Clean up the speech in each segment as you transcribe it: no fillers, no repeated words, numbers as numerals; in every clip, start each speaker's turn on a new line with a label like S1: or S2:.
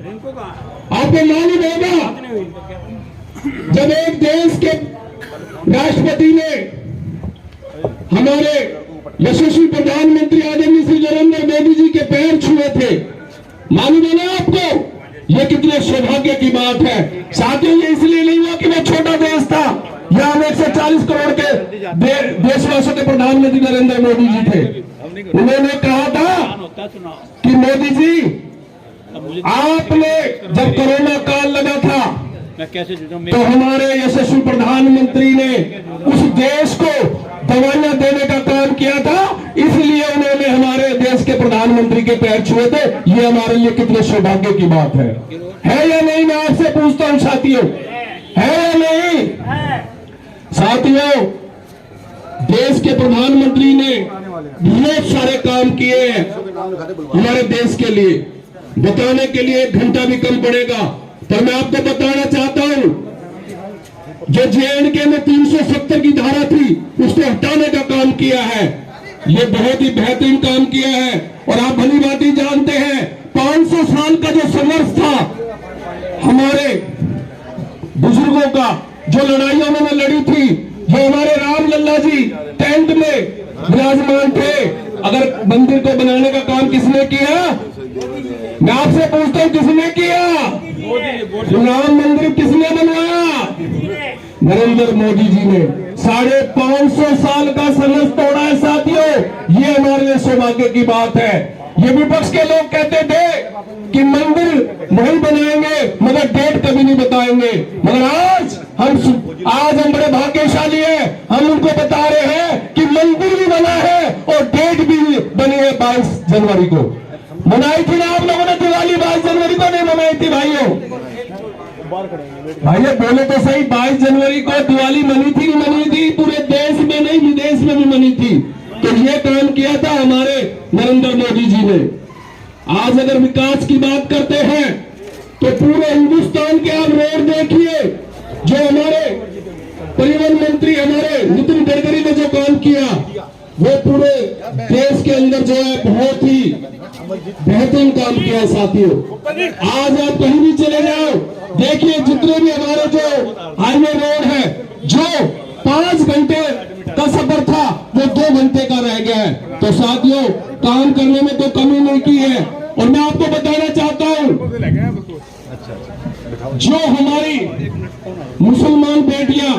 S1: आपको मालूम होगा जब एक देश के राष्ट्रपति ने हमारे यशस्वी प्रधानमंत्री आदरणीय श्री नरेंद्र मोदी जी के पैर छुए थे, मालूम है ना आपको? ये कितने सौभाग्य की बात है साथियों। ये इसलिए नहीं हुआ कि वो छोटा देश था, यहाँ हम 140 करोड़ के देशवासियों के प्रधानमंत्री नरेंद्र मोदी जी थे। उन्होंने कहा था कि मोदी जी आपने जब कोरोना काल लगा था तो हमारे यशस्वी प्रधानमंत्री ने उस देश को दवाइयां देने का काम किया था, इसलिए उन्होंने हमारे देश के प्रधानमंत्री के पैर छुए थे। ये हमारे लिए कितने सौभाग्य की बात है या नहीं? मैं आपसे पूछता हूं साथियों, है या नहीं? साथियों, देश के प्रधानमंत्री ने बहुत सारे काम किए हैं हमारे देश के लिए। बताने के लिए 1 घंटा भी कम पड़ेगा, पर मैं आपको बताना चाहता हूं, जो JNK में 370 की धारा थी उसको हटाने का काम किया है। ये बहुत ही बेहतरीन काम किया है। और आप भली भांति जानते हैं 500 साल का जो संघर्ष था हमारे बुजुर्गों का, जो लड़ाइयां उन्होंने लड़ी थी, जो हमारे राम लल्ला जी टेंट में विराजमान थे, अगर मंदिर को बनाने का काम किसने किया? मैं आपसे पूछता हूं, किसने किया? राम मंदिर किसने बनवाया? नरेंद्र मोदी जी ने 550 साल का संघर्ष तोड़ा है साथियों। ये हमारे लिए सौभाग्य की बात है। ये विपक्ष के लोग कहते थे कि मंदिर नहीं बनाएंगे मगर डेट कभी नहीं बताएंगे, मगर आज हम बड़े भाग्यशाली हैं। हम उनको बता रहे हैं कि मंदिर भी बना है और डेट भी बनी है 22 जनवरी को। मनाई थी ना आप लोगों ने दिवाली? 22 जनवरी को नहीं मनाई थी भाइयों? भाइयों बोले तो सही, 22 जनवरी को दिवाली मनी थी? नहीं मनी थी? पूरे देश में नहीं विदेश में भी मनी थी। तो ये काम किया था हमारे नरेंद्र मोदी जी ने। आज अगर विकास की बात करते हैं तो पूरे हिंदुस्तान के आप रोड देखिए, जो हमारे परिवहन मंत्री हमारे नितिन गडकरी ने जो काम किया वो पूरे देश के अंदर जो है बहुत ही बेहतरीन काम किया है साथियों। आज आप कहीं भी चले जाओ, देखिए जितने भी हमारे जो हाईवे रोड है, जो 5 घंटे का सफर था वो 2 घंटे का रह गया है। तो साथियों, काम करने में तो कमी नहीं की है। और मैं आपको बताना चाहता हूं, जो हमारी मुसलमान बेटियां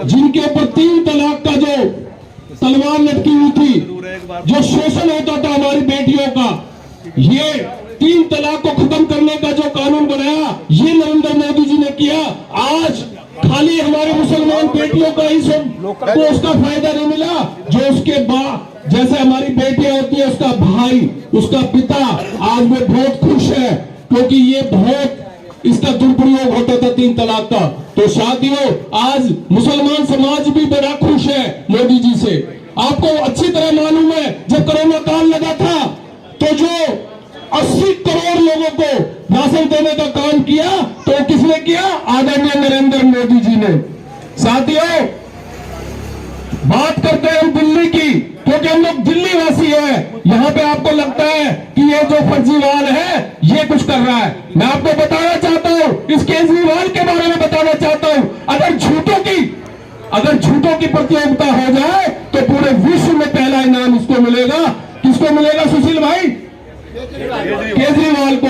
S1: जिनके ऊपर 3 तलाक का जो तलवार लटकी हुई थी, जो शोषण होता था हमारी बेटियों का, ये 3 तलाक को खत्म करने का जो कानून बनाया ये नरेंद्र मोदी जी ने किया। आज खाली हमारे मुसलमान बेटियों का ही को उसका फायदा नहीं मिला, जो उसके जैसे हमारी बेटियां होती है, उसका भाई, उसका पिता आज वो बहुत खुश है, क्योंकि ये बहुत इसका दुरुपयोग होता था 3 तलाक का। तो साथियों, आज मुसलमान समाज भी बड़ा खुश है मोदी जी से। आपको अच्छी तरह मालूम है, जब कोरोना काल लगा था तो जो 80 करोड़ लोगों को राशन देने का काम किया तो किसने किया? आदरणीय नरेंद्र मोदी जी ने। साथियों, बात करते हैं हम दिल्ली की, क्योंकि हम लोग दिल्ली वासी है। यहाँ पे आपको लगता है कि ये जो फर्जीवाल है ये कुछ कर रहा है। मैं आपको बताना चाहता हूँ, इस केजरीवाल के बारे में बताना चाहता हूँ, अगर झूठों की प्रतियोगिता हो जाए तो पूरे विश्व में पहला इनाम इसको मिलेगा। किसको मिलेगा सुशील भाई? केजरीवाल को।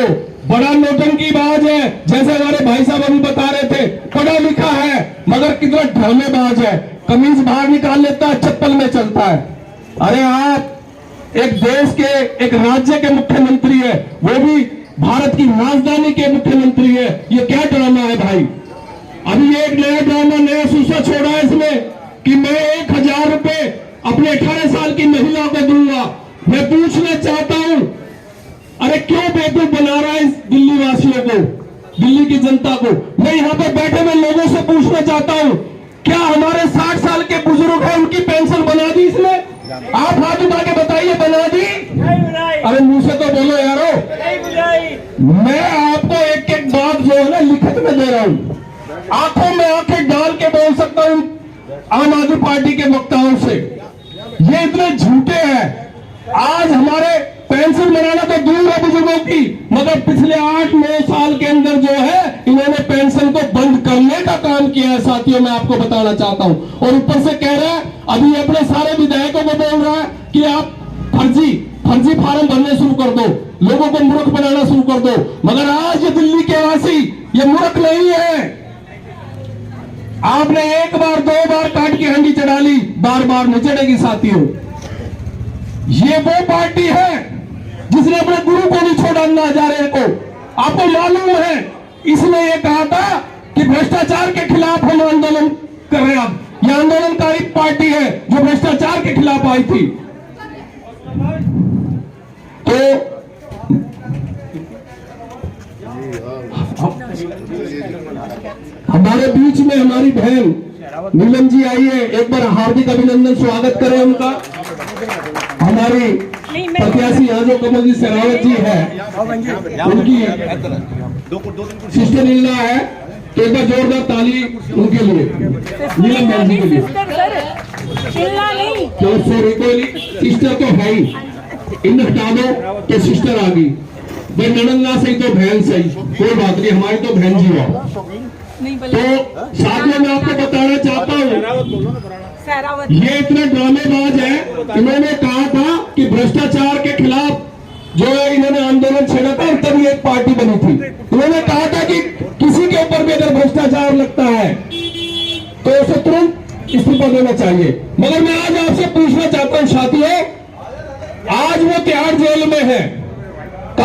S1: बड़ा नौटंकी बाज है, जैसे हमारे भाई साहब अभी बता रहे थे, पढ़ा लिखा है मगर कितना ड्रामेबाज है। कमीज बाहर निकाल लेता है, चप्पल में चलता है। अरे आप एक देश के, एक राज्य के मुख्यमंत्री है, वो भी भारत की राजधानी के मुख्यमंत्री है। ये क्या ड्रामा है भाई? अभी एक नया ड्रामा, नया सूसा छोड़ा है इसमें कि मैं 1000 रुपए अपने 18 साल की महिला को दूंगा। मैं पूछना चाहता हूं, अरे क्यों बेवकूफ बना रहा है इस दिल्ली वासियों को, दिल्ली की जनता को? मैं यहाँ पर बैठे हुए लोगों से पूछना चाहता हूँ, क्या हमारे 60 साल के बुजुर्ग हैं, उनकी पेंशन बना दी इसने? आप हाथ उठा के बताइए, बना दी? अरे मुंह से तो बोलो यारो। मैं आपको एक बात जो है ना लिखित में दे रहा हूँ, आंखों में आंखें डाल के बोल सकता हूँ आम आदमी पार्टी के वक्ताओं से। ये इतने झूठे हैं। आज हमारे पेंशन बनाना तो दूर है बुजुर्गों की, मगर पिछले 8-9 साल के अंदर जो है इन्होंने पेंशन को बंद करने का काम किया है साथियों, मैं आपको बताना चाहता हूं। और ऊपर से कह रहा है, अभी अपने सारे विधायकों को बोल रहा है कि आप फर्जी फार्म भरने शुरू कर दो, लोगों को मूर्ख बनाना शुरू कर दो। मगर आज ये दिल्ली के वासी ये मूर्ख नहीं है। आपने एक बार 2 बार काट के हंडी चढ़ा ली, बार बार नहीं चढ़ेगी साथियों। ये वो पार्टी है जिसने अपने गुरु को नहीं छोड़ा, अन्ना हजारे को। आपको मालूम है इसने ये कहा था कि भ्रष्टाचार के खिलाफ हम आंदोलन कर रहे हैं। अब यह आंदोलनकारी पार्टी है जो भ्रष्टाचार के खिलाफ आई थी। तो हमारे बीच में हमारी बहन नीलम जी आई है, एक बार हार्दिक अभिनंदन स्वागत करें उनका। हमारी प्रत्याशी यहाँ जो कमल जी शेरावत जी है, उनकी सिस्टर नीला है, तो एक बार जोरदार ताली उनके लिए, नीलम बहन जी के लिए। तो सॉरी, कोई सिस्टर तो है ही, इन हटा दो तो सिस्टर आ गई। भाई ननद ना सही तो बहन सही, कोई बात नहीं, हमारी तो बहन जी है। तो साथियों मैं आपको बताना चाहता हूँ, ये इतना ड्रामेबाज है। इन्होंने कहा था कि भ्रष्टाचार के खिलाफ जो है इन्होंने आंदोलन छेड़ा था, तभी एक पार्टी बनी थी। इन्होंने कहा था कि किसी के ऊपर भी अगर भ्रष्टाचार लगता है तो उसे तुरंत इस्तीफा देना चाहिए। मगर मैं आज आपसे पूछना चाहता हूँ साथियों, आज वो तिहाड़ जेल में है,